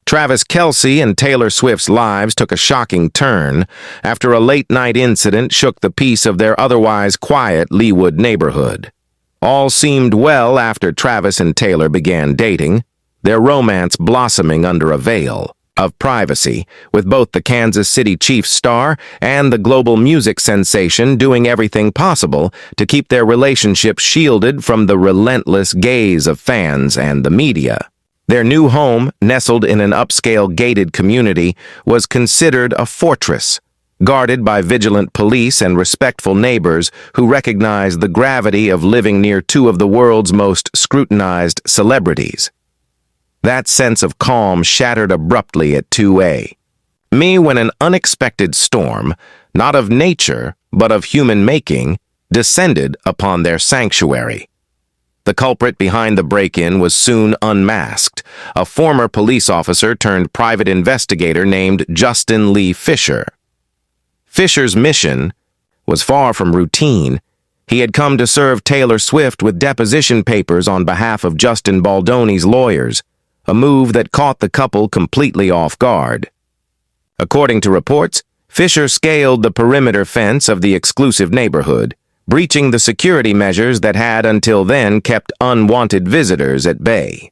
Travis-Kelce and Taylor Swift's lives took a shocking turn after a late-night incident shook the peace of their otherwise quiet Leawood neighborhood. All seemed well after Travis and Taylor began dating, their romance blossoming under a veil of privacy, with both the Kansas City Chiefs star and the global music sensation doing everything possible to keep their relationship shielded from the relentless gaze of fans and the media. Their new home, nestled in an upscale gated community, was considered a fortress, guarded by vigilant police and respectful neighbors who recognized the gravity of living near two of the world's most scrutinized celebrities. That sense of calm shattered abruptly at 2 a.m. when an unexpected storm, not of nature but of human making, descended upon their sanctuary. The culprit behind the break-in was soon unmasked, a former police officer turned private investigator named Justin Lee Fisher. Fisher's mission was far from routine. He had come to serve Taylor Swift with deposition papers on behalf of Justin Baldoni's lawyers, a move that caught the couple completely off guard. According to reports, Fisher scaled the perimeter fence of the exclusive neighborhood, breaching the security measures that had until then kept unwanted visitors at bay.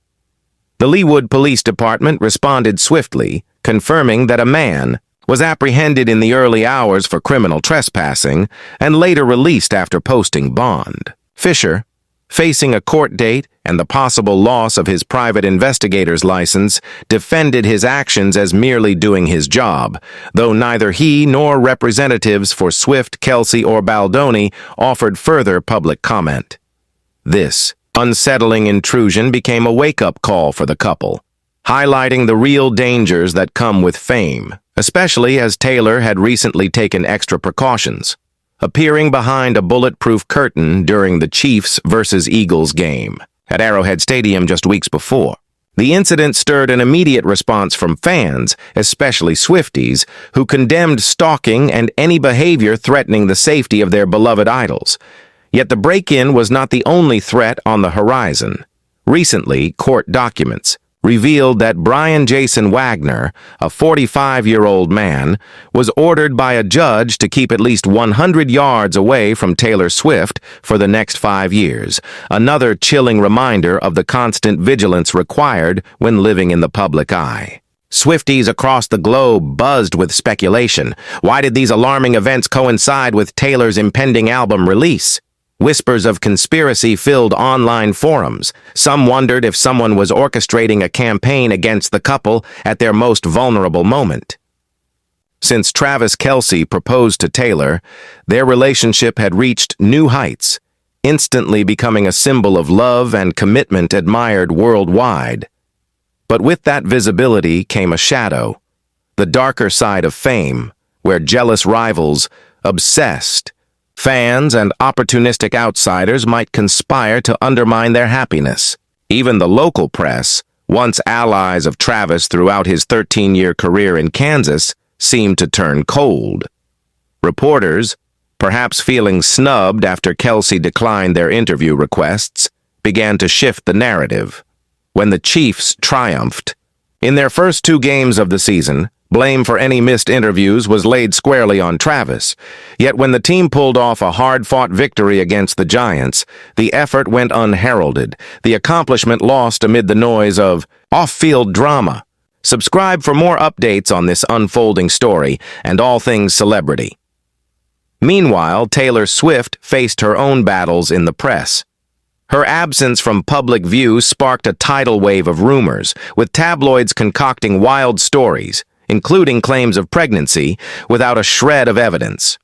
The Leawood Police Department responded swiftly, confirming that a man was apprehended in the early hours for criminal trespassing and later released after posting bond. Fisher, facing a court date and the possible loss of his private investigator's license, defended his actions as merely doing his job, though neither he nor representatives for Swift-Kelce or Baldoni offered further public comment. This unsettling intrusion became a wake-up call for the couple, highlighting the real dangers that come with fame, especially as Taylor had recently taken extra precautions, appearing behind a bulletproof curtain during the Chiefs versus Eagles game at Arrowhead Stadium just weeks before. The incident stirred an immediate response from fans, especially Swifties, who condemned stalking and any behavior threatening the safety of their beloved idols. Yet the break-in was not the only threat on the horizon. Recently, court documents revealed that Brian Jason Wagner, a 45-year-old man, was ordered by a judge to keep at least 100 yards away from Taylor Swift for the next 5 years, another chilling reminder of the constant vigilance required when living in the public eye. Swifties across the globe buzzed with speculation. Why did these alarming events coincide with Taylor's impending album release? Whispers of conspiracy filled online forums. Some wondered if someone was orchestrating a campaign against the couple at their most vulnerable moment. Since Travis-Kelce proposed to Taylor, their relationship had reached new heights, instantly becoming a symbol of love and commitment admired worldwide. But with that visibility came a shadow, the darker side of fame, where jealous rivals, obsessed fans and opportunistic outsiders might conspire to undermine their happiness. Even the local press, once allies of Travis throughout his 13-year career in Kansas, seemed to turn cold. Reporters, perhaps feeling snubbed after Kelce declined their interview requests, began to shift the narrative. When the Chiefs triumphed, in their first 2 games of the season, blame for any missed interviews was laid squarely on Travis. Yet when the team pulled off a hard-fought victory against the Giants, the effort went unheralded, the accomplishment lost amid the noise of off-field drama. Subscribe for more updates on this unfolding story and all things celebrity. Meanwhile, Taylor Swift faced her own battles in the press. Her absence from public view sparked a tidal wave of rumors, with tabloids concocting wild stories, including claims of pregnancy, without a shred of evidence.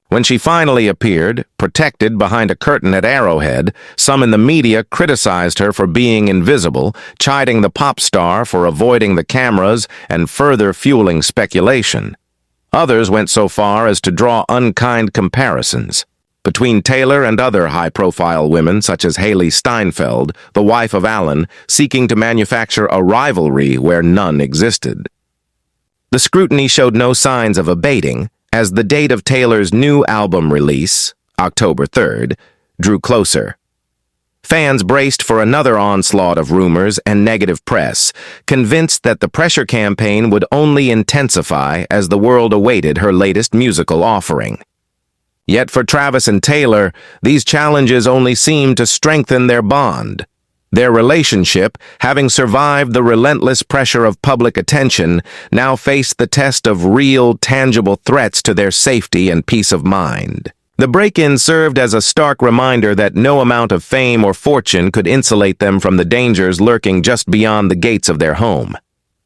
When she finally appeared, protected behind a curtain at Arrowhead, some in the media criticized her for being invisible, chiding the pop star for avoiding the cameras and further fueling speculation. Others went so far as to draw unkind comparisons between Taylor and other high-profile women such as Haley Steinfeld, the wife of Allen, seeking to manufacture a rivalry where none existed. The scrutiny showed no signs of abating as the date of Taylor's new album release, October 3rd, drew closer. Fans braced for another onslaught of rumors and negative press, convinced that the pressure campaign would only intensify as the world awaited her latest musical offering. Yet for Travis and Taylor, these challenges only seemed to strengthen their bond. Their relationship, having survived the relentless pressure of public attention, now faced the test of real, tangible threats to their safety and peace of mind. The break-in served as a stark reminder that no amount of fame or fortune could insulate them from the dangers lurking just beyond the gates of their home.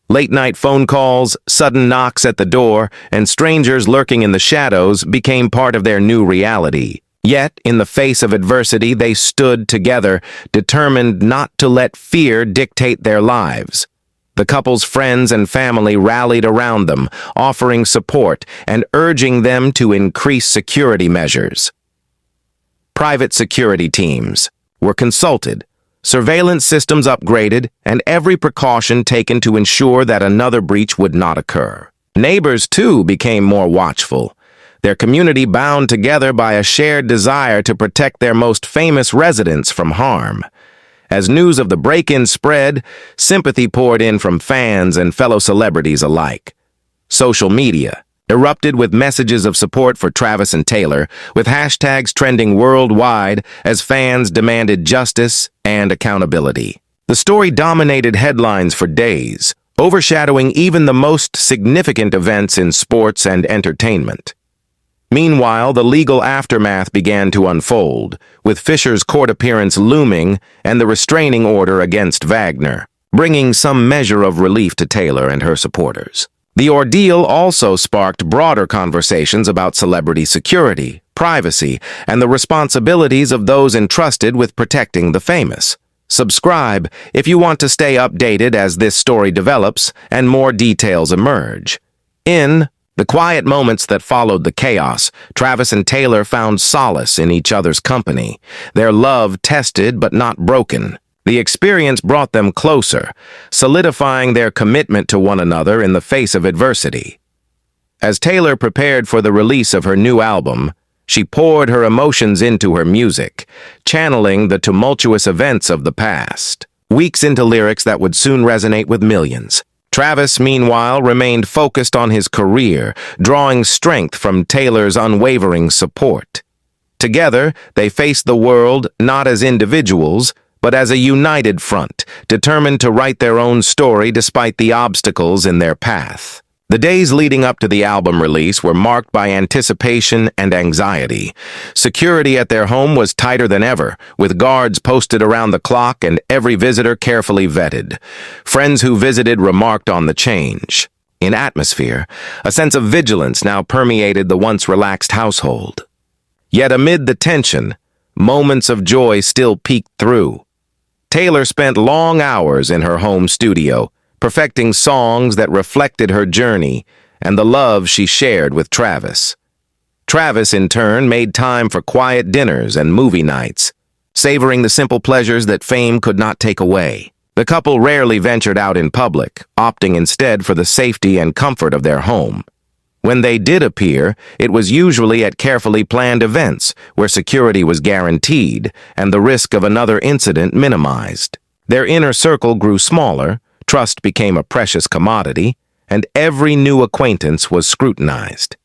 Late-night phone calls, sudden knocks at the door, and strangers lurking in the shadows became part of their new reality. Yet, in the face of adversity, they stood together, determined not to let fear dictate their lives. The couple's friends and family rallied around them, offering support and urging them to increase security measures. Private security teams were consulted, surveillance systems upgraded, and every precaution taken to ensure that another breach would not occur. Neighbors, too, became more watchful, their community bound together by a shared desire to protect their most famous residents from harm. As news of the break-in spread, sympathy poured in from fans and fellow celebrities alike. Social media erupted with messages of support for Travis and Taylor, with hashtags trending worldwide as fans demanded justice and accountability. The story dominated headlines for days, overshadowing even the most significant events in sports and entertainment. Meanwhile, the legal aftermath began to unfold, with Fisher's court appearance looming and the restraining order against Wagner, bringing some measure of relief to Taylor and her supporters. The ordeal also sparked broader conversations about celebrity security, privacy, and the responsibilities of those entrusted with protecting the famous. Subscribe if you want to stay updated as this story develops and more details emerge. In the quiet moments that followed the chaos, Travis and Taylor found solace in each other's company, their love tested but not broken. The experience brought them closer, solidifying their commitment to one another in the face of adversity. As Taylor prepared for the release of her new album, she poured her emotions into her music, channeling the tumultuous events of the past, weeks into lyrics that would soon resonate with millions. Travis, meanwhile, remained focused on his career, drawing strength from Taylor's unwavering support. Together, they faced the world not as individuals, but as a united front, determined to write their own story despite the obstacles in their path. The days leading up to the album release were marked by anticipation and anxiety. Security at their home was tighter than ever, with guards posted around the clock and every visitor carefully vetted. Friends who visited remarked on the change. In atmosphere, a sense of vigilance now permeated the once relaxed household. Yet amid the tension, moments of joy still peeked through. Taylor spent long hours in her home studio, perfecting songs that reflected her journey and the love she shared with Travis. Travis, in turn, made time for quiet dinners and movie nights, savoring the simple pleasures that fame could not take away. The couple rarely ventured out in public, opting instead for the safety and comfort of their home. When they did appear, it was usually at carefully planned events where security was guaranteed and the risk of another incident minimized. Their inner circle grew smaller, trust became a precious commodity, and every new acquaintance was scrutinized.